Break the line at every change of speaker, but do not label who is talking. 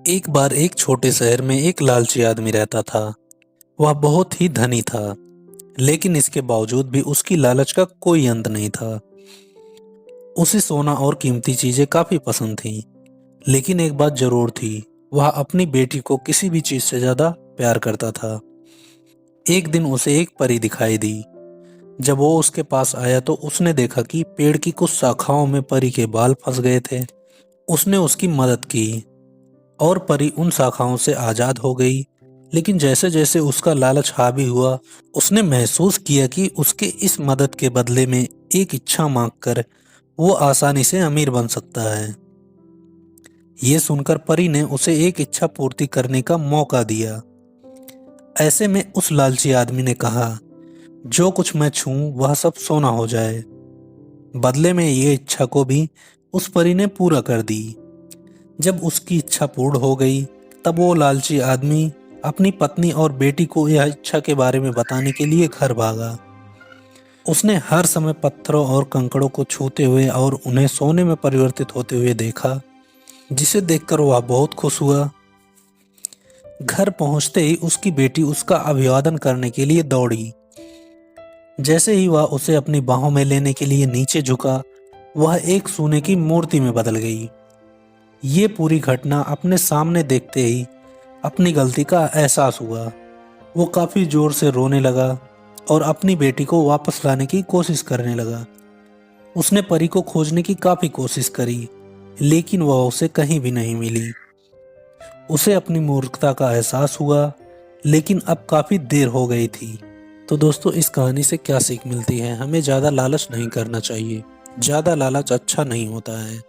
एक बार एक छोटे शहर में एक लालची आदमी रहता था। वह बहुत ही धनी था, लेकिन इसके बावजूद भी उसकी लालच का कोई अंत नहीं था। उसे सोना और कीमती चीजें काफी पसंद थीं, लेकिन एक बात जरूर थी, वह अपनी बेटी को किसी भी चीज से ज्यादा प्यार करता था। एक दिन उसे एक परी दिखाई दी। जब वो उसके पास आया तो उसने देखा कि पेड़ की कुछ शाखाओं में परी के बाल फंस गए थे। उसने उसकी मदद की और परी उन शाखाओं से आजाद हो गई। लेकिन जैसे जैसे उसका लालच हावी हुआ, उसने महसूस किया कि उसके इस मदद के बदले में एक इच्छा मांगकर वो आसानी से अमीर बन सकता है। ये सुनकर परी ने उसे एक इच्छा पूर्ति करने का मौका दिया। ऐसे में उस लालची आदमी ने कहा, जो कुछ मैं छूऊं वह सब सोना हो जाए। बदले में ये इच्छा को भी उस परी ने पूरा कर दी। जब उसकी इच्छा पूर्ण हो गई, तब वो लालची आदमी अपनी पत्नी और बेटी को यह इच्छा के बारे में बताने के लिए घर भागा। उसने हर समय पत्थरों और कंकड़ों को छूते हुए और उन्हें सोने में परिवर्तित होते हुए देखा, जिसे देखकर वह बहुत खुश हुआ। घर पहुंचते ही उसकी बेटी उसका अभिवादन करने के लिए दौड़ी। जैसे ही वह उसे अपनी बाहों में लेने के लिए नीचे झुका, वह एक सोने की मूर्ति में बदल गई। ये पूरी घटना अपने सामने देखते ही अपनी गलती का एहसास हुआ। वो काफी जोर से रोने लगा और अपनी बेटी को वापस लाने की कोशिश करने लगा। उसने परी को खोजने की काफी कोशिश करी, लेकिन वह उसे कहीं भी नहीं मिली। उसे अपनी मूर्खता का एहसास हुआ, लेकिन अब काफी देर हो गई थी। तो दोस्तों, इस कहानी से क्या सीख मिलती है? हमें ज्यादा लालच नहीं करना चाहिए। ज्यादा लालच अच्छा नहीं होता है।